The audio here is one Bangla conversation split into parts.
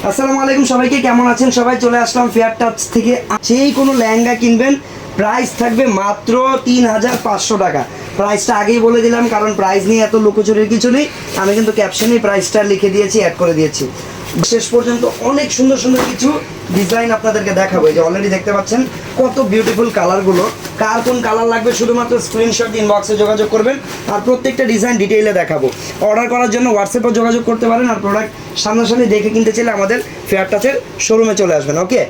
আসসালামু আলাইকুম সবাইকে, কেমন আছেন সবাই? চলে আসলাম ফেয়ার টাচ থেকে। যেই কোনো লেহেঙ্গা কিনবেন প্রাইস থাকবে মাত্র ৩৫০০ টাকা। প্রাইসটা আগেই বলে দিলাম, কারণ প্রাইস নিয়ে এত লুকোচুরির কিছু নেই। আমি কিন্তু ক্যাপশনে প্রাইসটা লিখে দিয়েছি, অ্যাড করে দিয়েছি। শেষ পর্যন্ত অনেক সুন্দর সুন্দর কিছু ডিজাইন আপনাদেরকে দেখাবো। এই যে অলরেডি দেখতে পাচ্ছেন কত বিউটিফুল কালারগুলো। কার কোন কালার লাগবে শুধুমাত্র স্ক্রিনশট ইনবক্সে যোগাযোগ করবেন, আর প্রত্যেকটা ডিজাইন ডিটেইলে দেখাবো। অর্ডার করার জন্য হোয়াটসঅ্যাপে যোগাযোগ করতে পারেন, আর প্রোডাক্ট সামনাসামনি দেখে কিনতে চাইলে আমাদের ফেয়ার টাচের শোরুমে চলে আসবেন। ওকে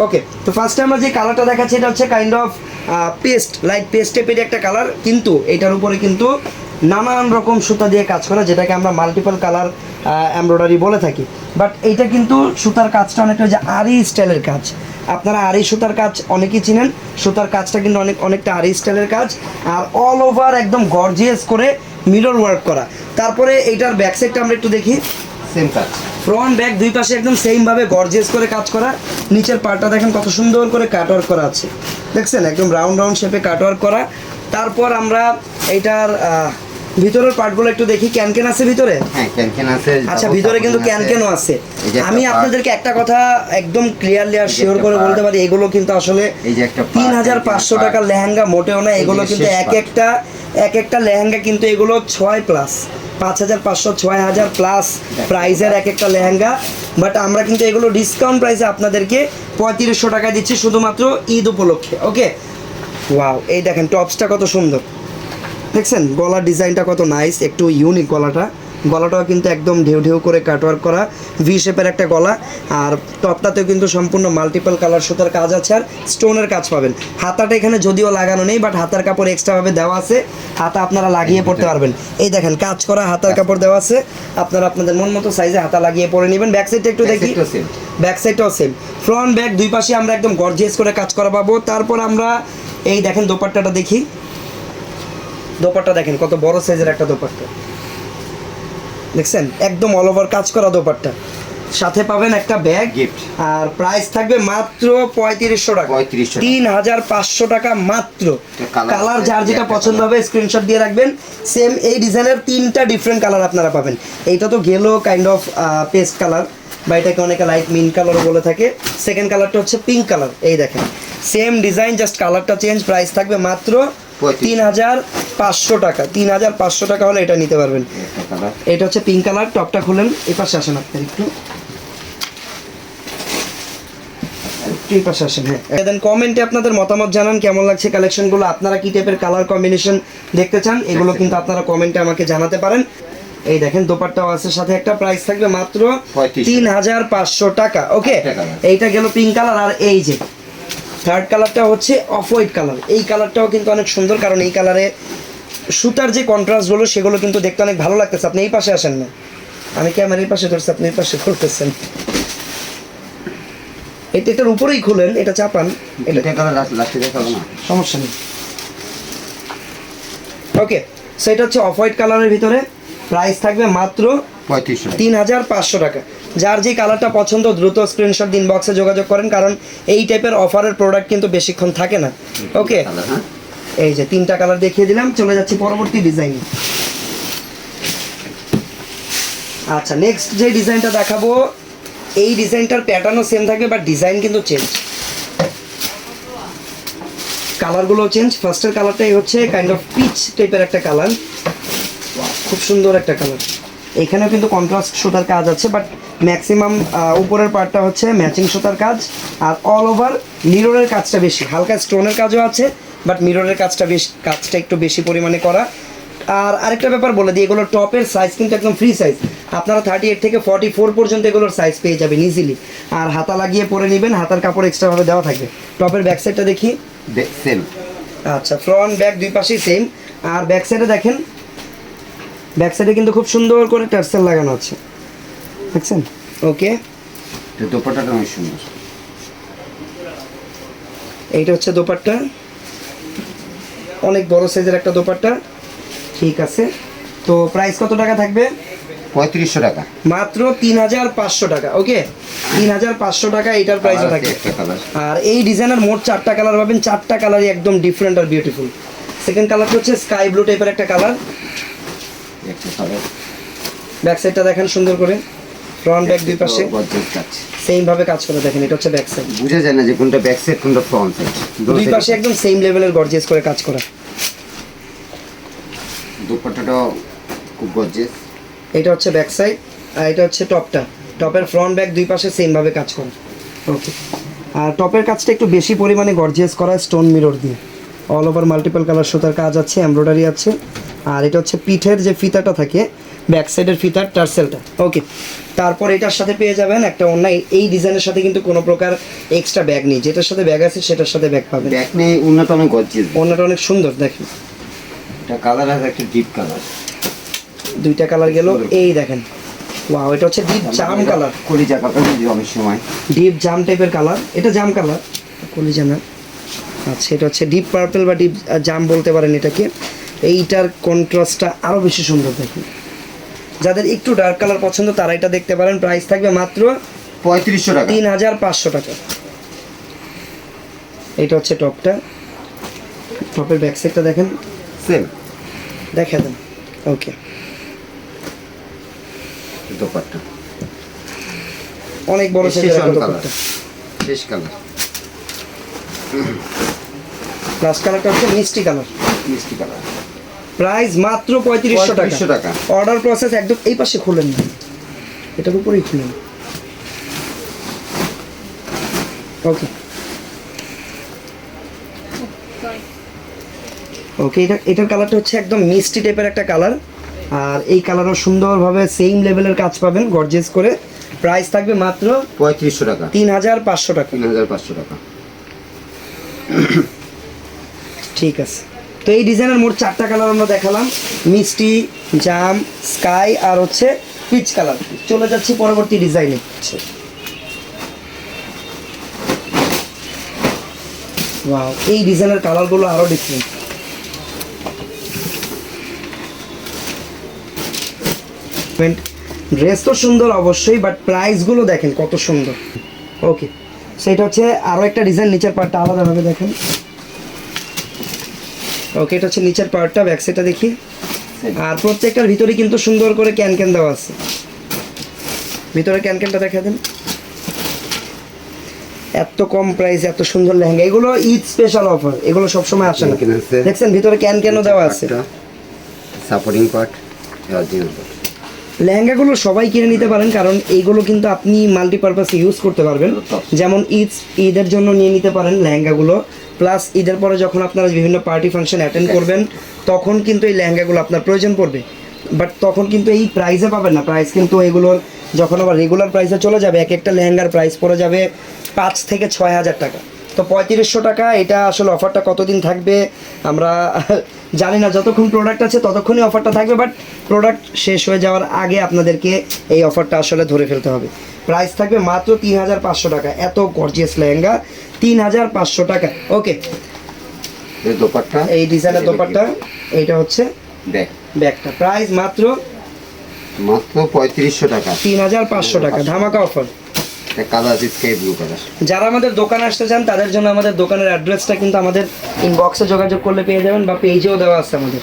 ওকে তো ফার্স্টে আমরা যে কালারটা দেখাচ্ছি এটা হচ্ছে kind of paste, light paste টাইপের একটা কালার, কিন্তু এটার উপরে কিন্তু নানান রকম সুতা দিয়ে কাজ করা, যেটাকে আমরা মাল্টিপল কালার এমব্রয়ডারি বলে থাকি। বাট এইটা কিন্তু সুতার কাজটা অনেকটা যে আরি স্টাইলের কাজ। আপনারা আরি সুতার কাজ অনেকেই চিনেন, সুতার কাজটা কিন্তু অনেকটা আরি স্টাইলের কাজ, আর অল ওভার একদম গর্জিয়াস করে মিরর ওয়ার্ক করা। তারপরে এইটার ব্যাক সাইডটা আমরা একটু দেখি। সেম কাজ, ফ্রন্ট ব্যাক দুই পাশে একদম সেমভাবে গর্জিয়াস করে কাজ করা। নিচের পার্টটা দেখেন কত সুন্দর করে কাটওয়ার্ক করা আছে, দেখছেন একদম রাউন্ড রাউন্ড শেপে কাটওয়ার্ক করা। তারপর আমরা এইটার ভিতরের পার্টগুলো একটু দেখি। ক্যানকেন আছে ভিতরে? হ্যাঁ ক্যানকেন আছে। আচ্ছা, ভিতরে কিন্তু ক্যানকেনও আছে। আমি আপনাদেরকে একটা কথা একদম ক্লিয়ারলি আর শিওর করে বলতে পারি, এগুলো কিন্তু আসলে ৩৫০০ টাকার লেহেঙ্গা মোটেও না। এগুলো কিন্তু এক একটা লেহেঙ্গা কিন্তু এগুলো 6+, ৫৫০০ ৬০০০ প্লাস প্রাইজের এক একটা লেহেঙ্গা। বাট আমরা কিন্তু এগুলো ডিসকাউন্ট প্রাইসে আপনাদেরকে ৩৫০০ টাকায় দিচ্ছি শুধুমাত্র ঈদ উপলক্ষে। ওকে, ওয়াও, এই দেখেন টপসটা কত সুন্দর, দেখছেন গলার ডিজাইনটা কত নাইস, একটু ইউনিক গলাটাও কিন্তু একদম ঢেউ ঢেউ করে কাটওয়ার্ক করা, ভি শেপের একটা গলা। আর টপটাতেও কিন্তু সম্পূর্ণ মাল্টিপল কালার সুতার কাজ আছে, আর স্টোনের কাজ পাবেন। হাতাটা এখানে যদিও লাগানো নেই, বাট হাতার কাপড় এক্সট্রাভাবে দেওয়া আছে, হাতা আপনারা লাগিয়ে পড়তে পারবেন। এই দেখেন কাজ করা হাতার কাপড় দেওয়া আছে, আপনারা আপনাদের মন মতো সাইজে হাতা লাগিয়ে পরে নেবেন। ব্যাক সাইডটা একটু দেখি। ব্যাক সাইডটাও সেম, ফ্রন্ট ব্যাক দুই পাশে আমরা একদম গর্জিয়াস করে কাজ করা পাবো। তারপর আমরা এই দেখেন দোপাট্টাটা দেখি। দোপাট্টা দেখেন কত বড় সাইজের একটা দোপাট্টা, দেখছেন একদম অল ওভার কাজ করা দোপাট্টা। সাথে পাবেন একটা ব্যাগ গিফট, আর প্রাইস থাকবে মাত্র ৩৫০০ টাকা। ৩৫০০ টাকা মাত্র। কালার যার যেটা পছন্দ হবে স্ক্রিনশট দিয়ে রাখবেন। সেম এই ডিজাইনের 3টা ডিফারেন্ট কালার আপনারা পাবেন। এইটা তো গেলো কাইন্ড অফ পেস্ট কালার, বা এটাকে অনেকে লাইট মিন্ট কালারও বলে থাকে। সেকেন্ড কালারটা হচ্ছে পিঙ্ক কালার। এই দেখেন সেম ডিজাইন, জাস্ট কালারটা চেঞ্জ। প্রাইস থাকবে মাত্র ৩৫০০ টাকা। ৩৫০০ টাকা হলে এটা নিতে পারবেন। এটা হচ্ছে পিঙ্ক কালার। টপটা খুলেন, এই পাশে আসেন আপনার একটু এই পাশে আসেন। হ্যাঁ, দেন কমেন্টে আপনাদের মতামত জানান কেমন লাগছে কালেকশনগুলো, আপনারা কি টাইপের কালার কম্বিনেশন দেখতে চান, এগুলো কিন্তু আপনারা কমেন্টে আমাকে জানাতে পারেন। এই দেখেন দোপাট্টাও আছে সাথে একটা। প্রাইস থাকবে মাত্র ৩৫০০ টাকা। ওকে, এইটা গেল পিঙ্ক কালার। আর এই যে থার্ড কালারটা হচ্ছে অফ হোয়াইট কালার। এই কালারটাও কিন্তু অনেক সুন্দর, কারণ এই কালারে সুতার যে কন্ট্রাস্টগুলো সেগুলো কিন্তু দেখতে অনেক ভালো লাগতেছে। আপনি এই পাশে আসেন না, আমি ক্যামেরার এই পাশে ধরছি, আপনি এই পাশে করতেছেন। এটার উপরেই খুলেন, এটা চাপান, সমস্যা নেই। ওকে, সো এটা হচ্ছে অফ হোয়াইট কালারের ভিতরে। প্রাইস থাকবে মাত্র ৩৫০০ টাকা। যার যে কালারটা পছন্দ দ্রুত স্ক্রিনশট দিন, বক্সে যোগাযোগ করেন, কারণ এই টাইপের অফারের প্রোডাক্ট কিন্তু বেশিক্ষণ থাকে না। ওকে, এই যে 3টা কালার দেখিয়ে দিলাম, চলে যাচ্ছি পরবর্তী ডিজাইন। আচ্ছা, নেক্সট যে ডিজাইনটা দেখাবো, এই ডিজাইনটার প্যাটার্নও সেম থাকবে, বাট ডিজাইন কিন্তু চেঞ্জ, কালারগুলো চেঞ্জ। ফার্স্টের কালারটাই হচ্ছে কাইন্ড অফ পিচ টাইপের একটা কালার, খুব সুন্দর একটা কালার। এখানেও কিন্তু কন্ট্রাস্ট সুতার কাজ আছে, বাট ম্যাক্সিমাম উপরের পার্টটা হচ্ছে ম্যাচিং সুতার কাজ, আর অল ওভার মিররের কাজটা বেশি। হালকা স্টোনের কাজও আছে, বাট মিররের কাজটা একটু বেশি পরিমাণে করা। আর আরেকটা ব্যাপার বলে দিই, এগুলোর টপের সাইজ কিন্তু একদম ফ্রি সাইজ। আপনারা 38 থেকে 44 পর্যন্ত এগুলোর সাইজ পেয়ে যাবেন ইজিলি। আর হাতা লাগিয়ে পরে নেবেন, হাতার কাপড় এক্সট্রাভাবে দেওয়া থাকবে। টপের ব্যাক সাইডটা দেখি। সেম, আচ্ছা, ফ্রন্ট ব্যাক দুই পাশেই সেম। আর ব্যাক সাইডে দেখেন, ব্যাক সাইডে কিন্তু খুব সুন্দর করে টার্সেল লাগানো আছে, দেখছেন? ওকে, দোপাট্টাটা অনেক সুন্দর। এইটা হচ্ছে দোপাট্টা, অনেক বড় সাইজের একটা দোপাট্টা। ঠিক আছে, তো প্রাইস কত টাকা থাকবে? ৩৫০০ টাকা মাত্র। ৩৫০০ টাকা। ওকে, ৩৫০০ টাকা এটার প্রাইসও থাকে। আর এই ডিজাইনের মোট 4টা কালার পাবেন, 4টা কালারই একদম ডিফারেন্ট আর বিউটিফুল। সেকেন্ড কালারটা হচ্ছে স্কাই ব্লু টাইপের একটা কালার। ব্যাক সাইডটা দেখেন সুন্দর করে। ফ্রন্ট ব্যাক দুই পাশে গর্জিয়াস কাজ, সেম ভাবে কাজ করে দেখেন। এটা হচ্ছে ব্যাক সাইড, বুঝা যায় না যে কোনটা ব্যাক সাইড কোনটা ফ্রন্ট সাইড। দুই পাশে একদম সেম লেভেলের গর্জিয়াস করে কাজ করা। দুপাট্টাটাও খুব গর্জিয়াস। এটা হচ্ছে ব্যাক সাইড আর এটা হচ্ছে টপটা। টপের ফ্রন্ট ব্যাক দুই পাশে সেম ভাবে কাজ করা। ওকে, আর টপের কাজটা একটু বেশি পরিমাণে গর্জিয়াস করা স্টোন মিরর দিয়ে, অল ওভার মাল্টিপল কালার সুতার কাজ আছে, এমব্রয়ডারি আছে। আর এটা হচ্ছে পিঠের যে ফিতাটা থাকে, ব্যাক সাইডের ফিতার টার্সেলটা। ওকে, তারপর এটার সাথে পেয়ে যাবেন একটা ওড়না। এই ডিজাইনের সাথে কিন্তু কোনো প্রকার এক্সট্রা ব্যাগ নেই, যেটার সাথে ব্যাগ আছে সেটার সাথে ব্যাগ পাবেন। ব্যাক নেই, উন্নত অনেক গর্জিয়াস। ওড়নাটা অনেক সুন্দর দেখেন, এটা কালার আছে একটা ডিপ কালার, দুইটা কালার গেল। এই দেখেন, ওয়াও, এটা হচ্ছে ডিপ জাম কালার, কলিজা কালার অনেক সময় ডিপ জাম টাইপের কালার। এটা জাম কালার, কলিজা না। আচ্ছা, এটা হচ্ছে ডিপ পার্পল বা ডিপ জাম বলতে পারেন এটাকে। এইটার কন্ট্রাস্টটা আরও বেশি সুন্দর দেখুন। যাদের একটু ডার্ক কালার পছন্দ তারা এটা দেখতে পারেন। প্রাইস থাকবে মাত্র 3500 টাকা, 3500 টাকা। এটা হচ্ছে টপটা, টপের ব্যাক সাইডটা দেখেন, সেম দেখা দেন। ওকে, দুপাট্টা অনেক বড় সাইজের শেষ দুপাট্টা। কালার, শেষ কালার। লাস্ট কালারটা হচ্ছে মিষ্টি কালার, মিষ্টি কালার। প্রাইস মাত্র 3500 3500 টাকা। অর্ডার প্রসেস একদম এই পাশে খুলেন না, এটার উপরেই খুলেন। ওকে ওকে, এটার কালারটা হচ্ছে একদম মিষ্টি টাইপের একটা কালার। আর এই কালারও সুন্দরভাবে সেম লেভেলের কাজ পাবেন গর্জিয়াস করে। প্রাইস থাকবে মাত্র 3500 টাকা, 3500 টাকা। 3500 টাকা। ঠিক আছে, তো এই ডিজাইনের মোট 4টা কালার আমরা দেখালাম, মিষ্টি, জাম, স্কাই আর হচ্ছে পিচ কালার। চলে যাচ্ছি পরবর্তী ডিজাইনে। ওয়াও, এই ডিজাইনের কালারগুলো আরও ডিফারেন্ট। ড্রেস তো সুন্দর অবশ্যই, বাট প্রাইসগুলো দেখেন কত সুন্দর। ওকে, সেটা হচ্ছে আরও একটা ডিজাইন, নিচের পার্টটা আলাদাভাবে দেখেন। ওকে, এটা হচ্ছে নিচের পার্টটা, ব্যাক সাইডটা দেখি। আর প্রত্যেকটার ভিতরে কিন্তু সুন্দর করে ক্যান দেওয়া আছে। ভিতরে ক্যানটা দেখা দেন। এত কম প্রাইস এত সুন্দর লেহেঙ্গা, এগুলো ঈদ স্পেশাল অফার, এগুলো সবসময় আসে না। দেখছেন ভিতরে ক্যানও দেওয়া আছে, সাপোর্টিং পার্ট, অরিজিনাল পার্ট। লেহেঙ্গাগুলো সবাই কিনে নিতে পারেন, কারণ এইগুলো কিন্তু আপনি মাল্টিপারপাসে ইউজ করতে পারবেন। যেমন ঈদের জন্য নিয়ে নিতে পারেন লেহেঙ্গাগুলো, প্লাস ঈদের পরে যখন আপনারা বিভিন্ন পার্টি ফাংশন অ্যাটেন্ড করবেন তখন কিন্তু এই লেহেঙ্গাগুলো আপনার প্রয়োজন পড়বে। বাট তখন কিন্তু এই প্রাইসে পাবেন না। প্রাইস কিন্তু এগুলোর যখন আবার রেগুলার প্রাইসে চলে যাবে, এক একটা লেহেঙ্গার প্রাইস পড়ে যাবে 5 থেকে 6000 টাকা। তো 3500 টাকা, এটা আসলে অফারটা কতদিন থাকবে আমরা জানি না। যতক্ষণ প্রোডাক্ট আছে ততক্ষণই অফারটা থাকবে, বাট প্রোডাক্ট শেষ হয়ে যাওয়ার আগে আপনাদেরকে এই অফারটা আসলে ধরে ফেলতে হবে। প্রাইস থাকবে মাত্র 3500 টাকা। এত গর্জিয়াস লেহেঙ্গা 3500 টাকা। ওকে, এই দোপাট্টা, এই ডিজাইনের দোপাট্টা, এইটা হচ্ছে ব্যাগটা। প্রাইস মাত্র 3500 টাকা, 3500 টাকা, ধামাকা offer. Colour sky blue colour. যারা আমাদের দোকানে আসতে চান তাদের জন্য আমাদের দোকানের অ্যাড্রেসটা কিন্তু আমাদের ইনবক্সে যোগাযোগ করলে পেয়ে যাবেন, বা পেজেও দেওয়া আছে আমাদের।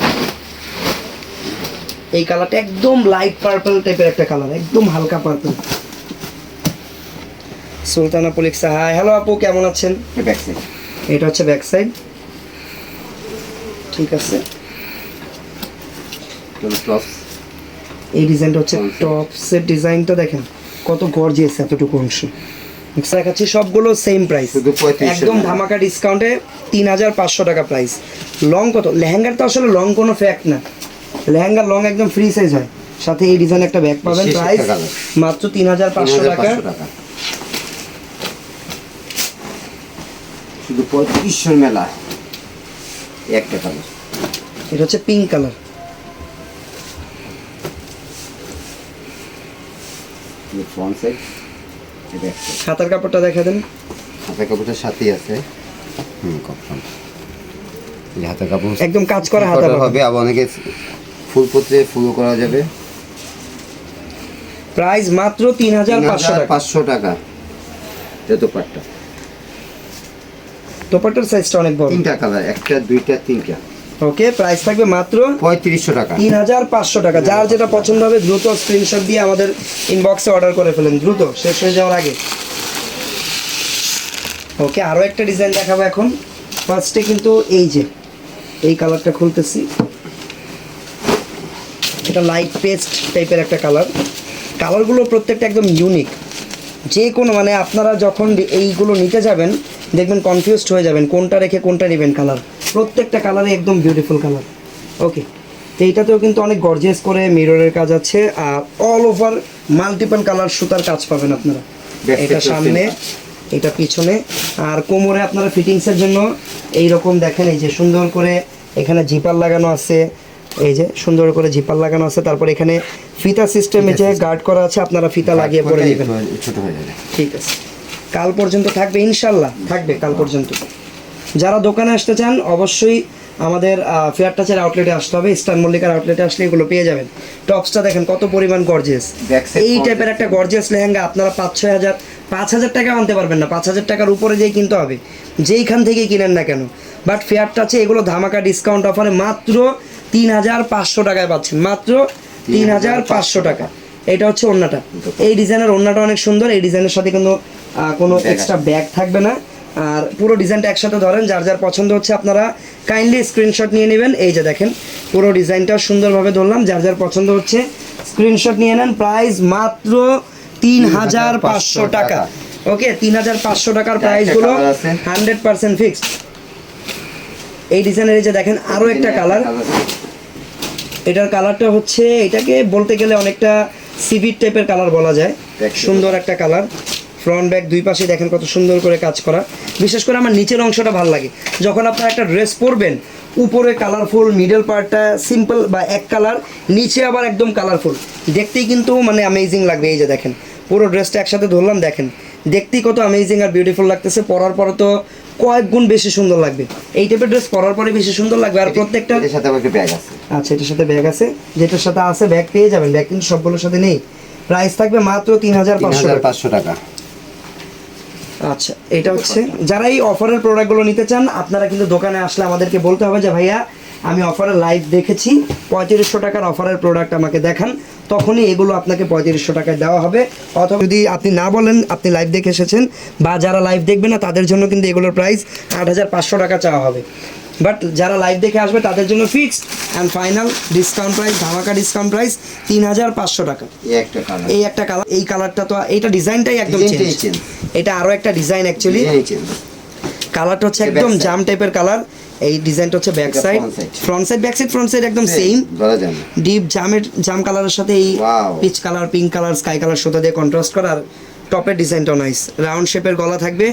এই কালারটা একদম লাইট পার্পল টাইপের একটা কালার, একদম হালকা পার্পল। সুলতানা পুলিক্সা, হাই, হ্যালো আপু, কেমন আছেন? ব্যাক সাইড, এটা হচ্ছে ব্যাক সাইড। ঠিক আছে, টপস। এই ডিজাইনটা হচ্ছে টপসের ডিজাইনটা দেখেন কত গর্জিয়াস, এতটুকু অংশ দেখাচ্ছি। সবগুলো সেম প্রাইস, একদম ধামাকা ডিসকাউন্টে 3500 টাকা প্রাইস। লং কত? লেহেঙ্গার তো আসলে লং কোনো ফ্যাক্ট না, লেহেঙ্গার লং একদম ফ্রি সাইজ হয়। সাথে এই ডিজাইন একটা ব্যাগ পাবেন। প্রাইস মাত্র 3500 টাকা। শুধু 3500 মেলা একটা কালার। এটা হচ্ছে পিঙ্ক কালার। ফ্রন্ট সাইড, হাতার কাপড়টা দেখা দেন। হাতের কাপড়টার সাথেই আছে। কফন, হাতের কাপড় একদম কাজ করা হাতা হবে। আবার অনেকে ফুল পত্রে ফুলও করা যাবে। প্রাইস মাত্র 3500 টাকা। এটা দোপাট্টা, দোপাট্টার সাইজটা অনেক বড়। 3টা কালার, একটা, 2টা, 3টা। ওকে, প্রাইস থাকবে মাত্র 3500 টাকা। 3500 টাকা। যার যেটা পছন্দ হবে দ্রুত স্ক্রিনশট দিয়ে আমাদের ইনবক্সে অর্ডার করে ফেলেন, দ্রুত শেষ হয়ে যাওয়ার আগে। ওকে, আরও একটা ডিজাইন দেখাবো এখন। ফার্স্টে কিন্তু এই যে এই কালারটা খুলতেছি, এটা লাইট পেস্ট টাইপের একটা কালার। কালারগুলো প্রত্যেকটা একদম ইউনিক, যে কোনো মানে আপনারা যখন এইগুলো নিতে যাবেন দেখবেন কনফিউজড হয়ে যাবেন কোনটা রেখে কোনটা নেবেন। কালার প্রত্যেকটা কালারে একদম বিউটিফুল কালার। ওকে, তো এইটাতেও কিন্তু অনেক গর্জিয়াস করে মিররের কাজ আছে, আর অল ওভার মাল্টিপল কালার সুতার কাজ পাবেন আপনারা। এটা সামনে, এটা পিছনে, আর কোমরে আপনারা ফিটিংসের জন্য এই রকম দেখেন এই যে সুন্দর করে এখানে জিপার লাগানো আছে, এই যে সুন্দর করে জিপার লাগানো আছে। তারপর এখানে ফিতা সিস্টেমে যে গার্ড করা আছে, আপনারা ফিতা লাগিয়ে পরে নেবেন। ছোট হয়ে যাবে। ঠিক আছে, কাল পর্যন্ত থাকবে ইনশাল্লাহ, থাকবে কাল পর্যন্ত। যারা দোকানে আসতে চান অবশ্যই আমাদের ফেয়ার টাচের আউটলেটে আসতে হবে। ইস্টার্ন মল্লিকার আউটলেটে আসলে এগুলো পেয়ে যাবেন। টপসটা দেখেন কত পরিমাণ গর্জিয়াস। এই টাইপের একটা গর্জিয়াস লেহেঙ্গা আপনারা 5-6 হাজার টাকা আনতে পারবেন না, 5000 টাকার উপরে যেই কিনতে হবে, যেইখান থেকেই কিনেন না কেন। বাট ফেয়ার টাচে এগুলো ধামাকা ডিসকাউন্ট অফারে মাত্র 3500 টাকায় পাচ্ছেন, মাত্র 3500 টাকা। এটা হচ্ছে ওড়নাটা, এই ডিজাইনের ওড়নাটা অনেক সুন্দর। এই ডিজাইনের সাথে কিন্তু কোনো এক্সট্রা ব্যাগ থাকবে না, আর পুরো ডিজাইনটা একসাথে ধরেন। যার যার পছন্দ হচ্ছে আপনারা কাইন্ডলি স্ক্রিনশট নিয়ে নেবেন। এই যে দেখেন পুরো ডিজাইনটা সুন্দরভাবে ধরলাম, যার যার পছন্দ হচ্ছে স্ক্রিনশট নিয়ে নেন। প্রাইস মাত্র 3500 টাকা। ওকে, 3500 টাকার প্রাইসগুলো 100% ফিক্সড। এই ডিজাইনের এই যে দেখেন আরও একটা কালার, এটার কালারটা হচ্ছে, এটাকে বলতে গেলে অনেকটা সিভিট টাইপের কালার বলা যায়। সুন্দর একটা কালার, ফ্রন্ট ব্যাক দুই পাশে দেখেন কত সুন্দর করে কাজ করা। বিশেষ করে আমার নিচের অংশটা ভালো লাগে, যখন আপনারা একটা ড্রেস পরবেন উপরে কালারফুল, মিডল পার্টটা সিম্পল বা এক কালার, নিচে আবার একদম কালারফুল, দেখতেই কিন্তু মানে অ্যামেজিং লাগবে। এই যে দেখেন পুরো ড্রেসটা একসাথে ধরলাম, দেখেন দেখতেই কত অ্যামেজিং আর বিউটিফুল লাগতেছে। পরার পরে তো কয়েক গুণ বেশি সুন্দর লাগবে। এই টাইপের ড্রেস পরার পরে বেশি সুন্দর লাগবে। আর প্রত্যেকটা সাথে একটা ব্যাগ আছে। আচ্ছা, এটার সাথে ব্যাগ আছে, যেটার সাথে আছে ব্যাগ পেয়ে যাবেন। ব্যাগ কিন্তু সবগুলোর সাথে নেই। প্রাইস থাকবে মাত্র 3500 টাকা। আচ্ছা, এটা হচ্ছে যারা এই অফারের প্রোডাক্টগুলো নিতে চান আপনারা কিন্তু দোকানে আসলে আমাদেরকে বলতে হবে যে ভাইয়া আমি অফারে লাইভ দেখেছি, 3500 টাকার অফারের প্রোডাক্ট আমাকে দেখান, তখনই এগুলো আপনাকে 3500 টাকায় দেওয়া হবে। অথবা যদি আপনি না বলেন আপনি লাইভ দেখে এসেছেন, বা যারা লাইভ দেখবে না তাদের জন্য কিন্তু এগুলোর প্রাইস 8500 টাকা চাওয়া হবে। বাট যারা লাইভ দেখে আসবে তাদের জন্য fixed and final discount price, ধামাকা ডিসকাউন্ট প্রাইস 3500 টাকা। এই একটা কালার, এই কালারটা তো এইটা ডিজাইনটাই একদম চেঞ্জ। এটা আরও একটা ডিজাইন অ্যাকচুয়ালি, কালারটা হচ্ছে একদম জাম টাইপের কালার। এই ডিজাইনটা হচ্ছে back side, front side, back side front side একদম সেম ডিপ জাম কালারের সাথে এই peach colour, pink colour, sky colour সুতা দিয়ে কন্ট্রাস্ট করা। আর টপের ডিজাইনটাও নাইস, রাউন্ড শেপের গলা থাকবে।